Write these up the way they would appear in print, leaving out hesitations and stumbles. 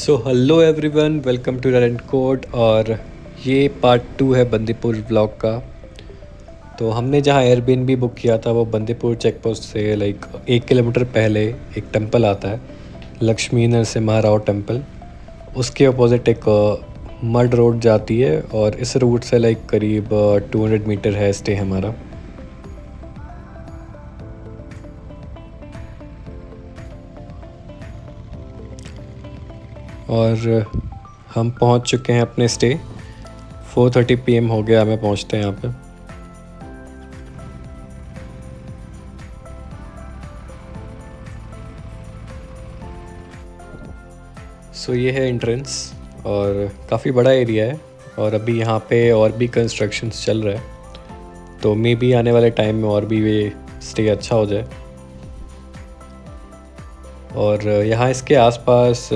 So hello everyone, welcome to run code. और ये part 2 है बंदीपुर ब्लॉग का। तो हमने जहाँ एयरबीएनबी बुक किया था वो बंदीपुर चेक पोस्ट से लाइक 1 किलोमीटर पहले एक टेंपल आता है, लक्ष्मी नरसिम्हा राव टेंपल। उसके अपोजिट एक मड रोड जाती है और इस रूट से लाइक करीब 200 मीटर है स्टे हमारा। और हम पहुंच चुके हैं अपने स्टे। 4:30 PM हो गया हमें पहुंचते हैं यहाँ पे। सो ये है एंट्रेंस और काफ़ी बड़ा एरिया है और अभी यहाँ पे और भी कंस्ट्रक्शंस चल रहा है, तो मे बी आने वाले टाइम में और भी ये स्टे अच्छा हो जाए। और यहाँ इसके आसपास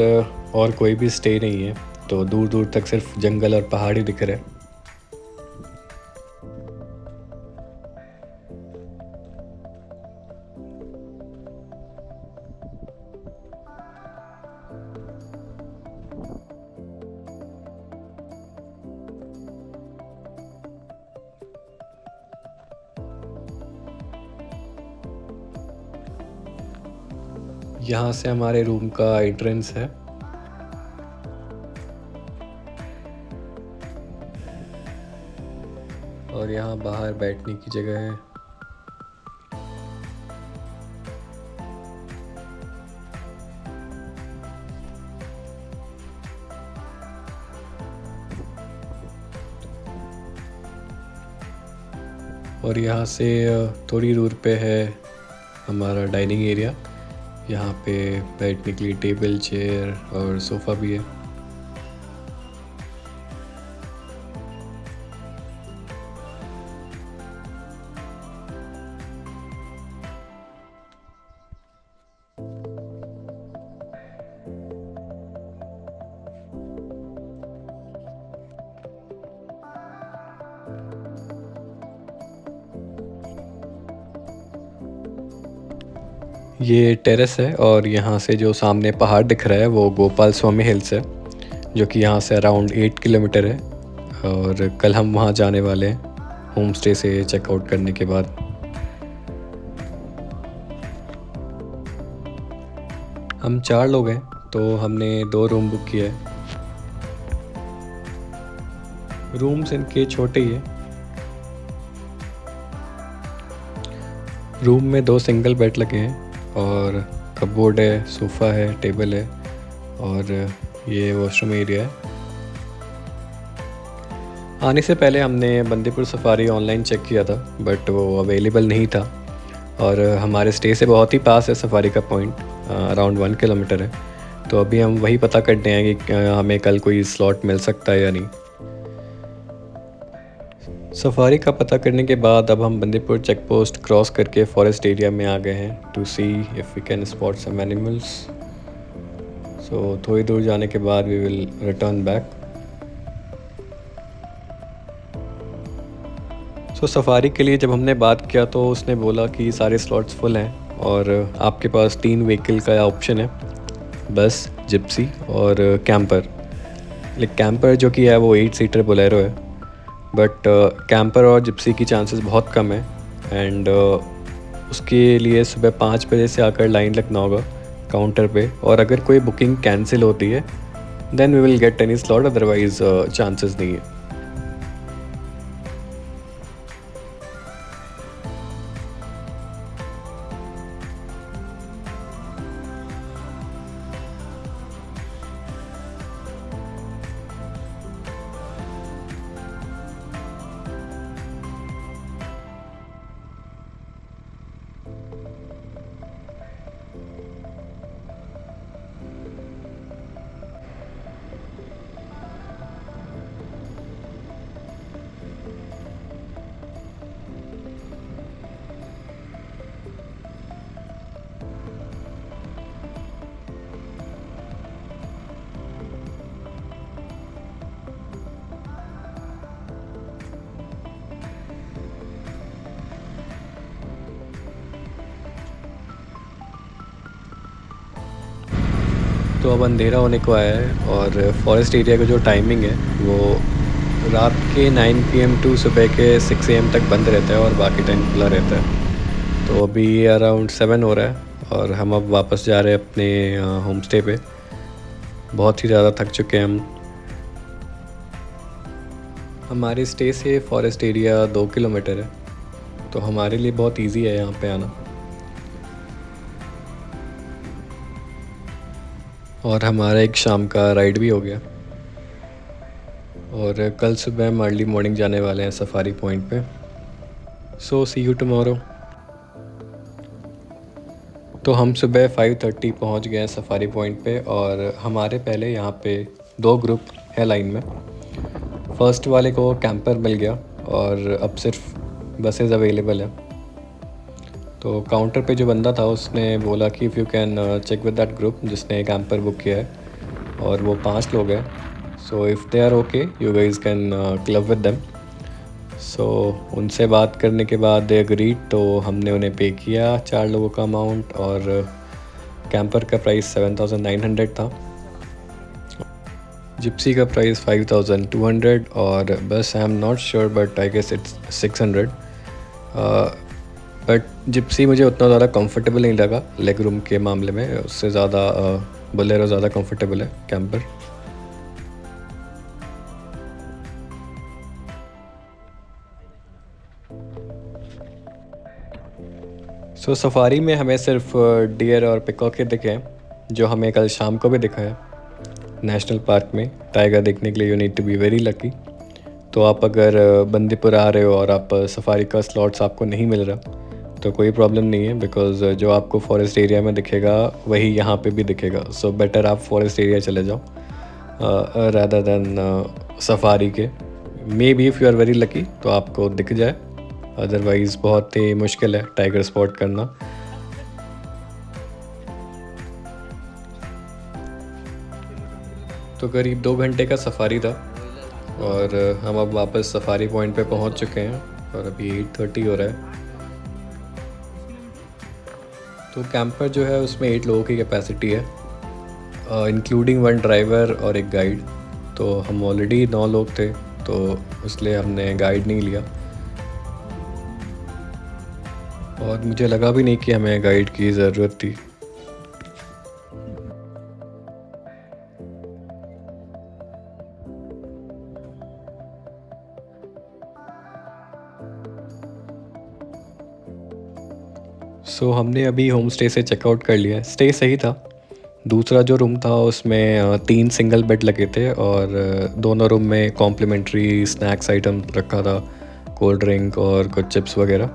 और कोई भी स्टे नहीं है, तो दूर दूर तक सिर्फ जंगल और पहाड़ ही दिख रहे हैं। यहाँ से हमारे रूम का एंट्रेंस है। और यहाँ बाहर बैठने की जगह है। और यहाँ से थोड़ी दूर पे है हमारा डाइनिंग एरिया। यहाँ पे बैठने के लिए टेबल, चेयर और सोफ़ा भी है। ये टेरेस है और यहाँ से जो सामने पहाड़ दिख रहा है वो गोपाल स्वामी हिल्स है, जो कि यहाँ से अराउंड 8 किलोमीटर है। और कल हम वहाँ जाने वाले हैं होम स्टे से चेकआउट करने के बाद। हम 4 लोग हैं, तो हमने 2 रूम बुक किया है। रूम्स इनके छोटे ही है। रूम में 2 सिंगल बेड लगे हैं और कपबोर्ड है, सोफ़ा है, टेबल है और ये वॉशरूम एरिया है। आने से पहले हमने बंदीपुर सफारी ऑनलाइन चेक किया था, बट वो अवेलेबल नहीं था। और हमारे स्टे से बहुत ही पास है सफारी का पॉइंट, अराउंड 1 किलोमीटर है। तो अभी हम वही पता करने हैं कि हमें कल कोई स्लॉट मिल सकता है या नहीं। सफारी का पता करने के बाद अब हम बंदीपुर चेक पोस्ट क्रॉस करके फॉरेस्ट एरिया में आ गए हैं to see if we can spot some animals. So थोड़ी दूर जाने के बाद we will return back. So safari के लिए जब हमने बात किया तो उसने बोला कि सारे स्लॉट्स फुल हैं और आपके पास 3 व्हीकल का ऑप्शन है, बस, जिप्सी और कैंपर। लाइक कैंपर जो कि है वो 8 सीटर बोलेरो है, बट कैंपर और जिप्सी की चांसेस बहुत कम है। एंड उसके लिए सुबह 5 बजे से आकर लाइन लगना होगा काउंटर पे। और अगर कोई बुकिंग कैंसिल होती है then we will get any slot, otherwise chances नहीं है। अब अंधेरा होने को आया है और फॉरेस्ट एरिया का जो टाइमिंग है वो रात के 9 PM टू सुबह के 6 AM तक बंद रहता है और बाकी टाइम खुला रहता है। तो अभी अराउंड 7 हो रहा है और हम अब वापस जा रहे हैं अपने होम स्टे पे। बहुत ही ज़्यादा थक चुके हैं हम। हमारे स्टे से फॉरेस्ट एरिया 2 किलोमीटर है, तो हमारे लिए बहुत इजी है यहाँ पे आना। और हमारा एक शाम का राइड भी हो गया और कल सुबह हम अर्ली मॉर्निंग जाने वाले हैं सफारी पॉइंट पे। सो सी यू टुमारो। तो हम सुबह 5:30 पहुँच गए हैं सफारी पॉइंट पे और हमारे पहले यहाँ पे 2 ग्रुप है लाइन में। फ़र्स्ट वाले को कैंपर मिल गया और अब सिर्फ बसेस अवेलेबल है। तो काउंटर पे जो बंदा था उसने बोला कि if you can check with that group जिसने कैंपर बुक किया है, और वो 5 लोग हैं। So if they are okay you guys can club with them. So उनसे बात करने के बाद दे एग्रीड, तो हमने उन्हें पे किया 4 लोगों का अमाउंट और कैंपर का प्राइस 7,900 था। जिप्सी का प्राइस 5,200 और बस I am not sure but I guess it's 600। But Gypsy मुझे उतना ज़्यादा कंफर्टेबल नहीं लगा लेग रूम के मामले में, उससे ज़्यादा बोलेरो ज़्यादा कंफर्टेबल है कैंपर। सो सफारी में हमें सिर्फ डियर और पिकॉक के दिखे हैं, जो हमें कल शाम को भी दिखा है। नेशनल पार्क में टाइगर देखने के लिए you need to be very lucky. तो आप अगर बंदीपुर आ रहे हो और आप सफारी का स्लॉट्स आपको नहीं मिल रहा तो कोई प्रॉब्लम नहीं है, बिकॉज़ जो आपको फॉरेस्ट एरिया में दिखेगा वही यहाँ पे भी दिखेगा। सो बेटर आप फॉरेस्ट एरिया चले जाओ रादर देन सफारी के। Maybe if you are very lucky तो आपको दिख जाए, अदरवाइज़ बहुत ही मुश्किल है टाइगर स्पॉट करना। तो करीब 2 घंटे का सफारी था और हम अब वापस सफारी पॉइंट पे पहुंच चुके हैं और अभी 8:30 हो रहा है। तो कैंपर जो है उसमें 8 लोगों की कैपेसिटी है, इंक्लूडिंग 1 ड्राइवर और एक गाइड। तो हम ऑलरेडी 9 लोग थे, तो इसलिए हमने गाइड नहीं लिया और मुझे लगा भी नहीं कि हमें गाइड की ज़रूरत थी। सो हमने अभी होम स्टे से चेकआउट कर लिया है। स्टे सही था। दूसरा जो रूम था उसमें 3 सिंगल बेड लगे थे और दोनों रूम में कॉम्प्लीमेंट्री स्नैक्स आइटम रखा था, कोल्ड ड्रिंक और कुछ चिप्स वगैरह।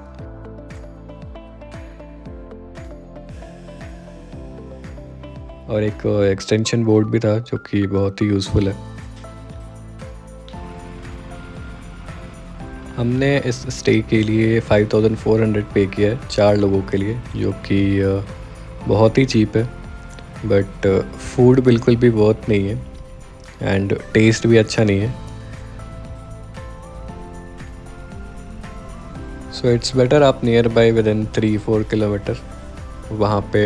और एक एक्सटेंशन बोर्ड भी था जो कि बहुत ही यूज़फुल है। हमने इस स्टे के लिए 5,400 पे किया है 4 लोगों के लिए, जो कि बहुत ही चीप है। बट फूड बिल्कुल भी वर्थ नहीं है एंड टेस्ट भी अच्छा नहीं है। सो इट्स बेटर आप near by with in 3-4 kilometre वहाँ पे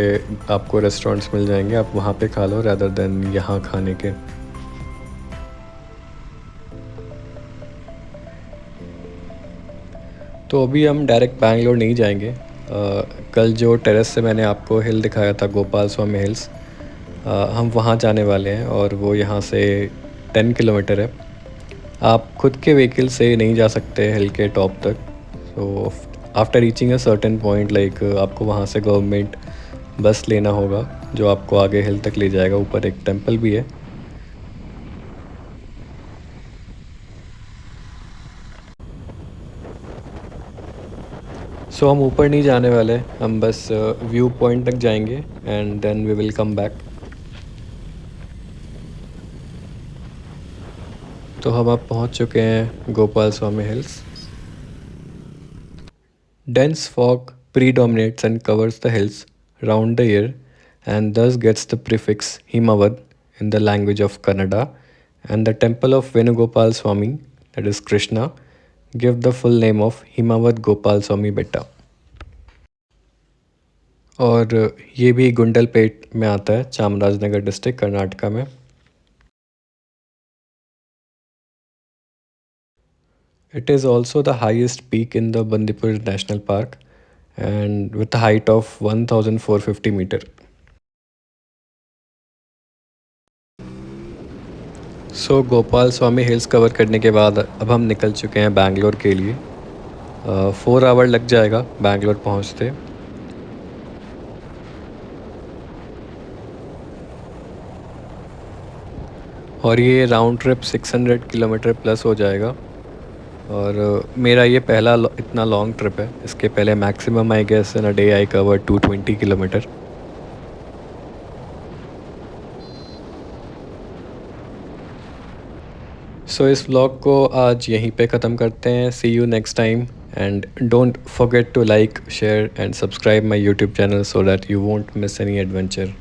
आपको रेस्टोरेंट्स मिल जाएंगे, आप वहाँ पे खा लो रैदर देन यहाँ खाने के। तो अभी हम डायरेक्ट बैंगलोर नहीं जाएंगे। कल जो टेरेस से मैंने आपको हिल दिखाया था, गोपाल स्वामी हिल्स, हम वहाँ जाने वाले हैं और वो यहाँ से 10 किलोमीटर है। आप खुद के व्हीकल से नहीं जा सकते हिल के टॉप तक। So after reaching a certain point like आपको वहाँ से गवर्नमेंट बस लेना होगा जो आपको आगे हिल तक ले जाएगा। ऊपर एक टेंपल भी है। सो हम ऊपर नहीं जाने वाले, हम बस व्यू पॉइंट तक जाएंगे and then we will come back. तो हम अब पहुंच चुके हैं Gopal Swami hills. Dense fog predominates and covers the hills round the year and thus gets the prefix Himavad in the language of Kannada, and the temple of Venugopal Swami, that is Krishna, give the full name of Himavad Gopal Swami Betta. और ये भी गुंडलपेट में आता है, Chamarajanagar district, Karnataka में। It is also the highest peak in the Bandipur National Park and with a height of 1450 meter. So Gopal Swami hills cover करने के बाद अब हम निकल चुके हैं बैंगलोर के लिए। 4 आवर लग जाएगा बैंगलोर पहुंचते। और ये राउंड ट्रिप 600 किलोमीटर प्लस हो जाएगा। और मेरा ये पहला इतना लॉन्ग ट्रिप है। इसके पहले maximum I guess in a day I cover 220 kilometre. So इस व्लॉग को आज यहीं पे ख़त्म करते हैं। See you next time and don't forget to like share and subscribe my YouTube channel so that you won't miss any adventure.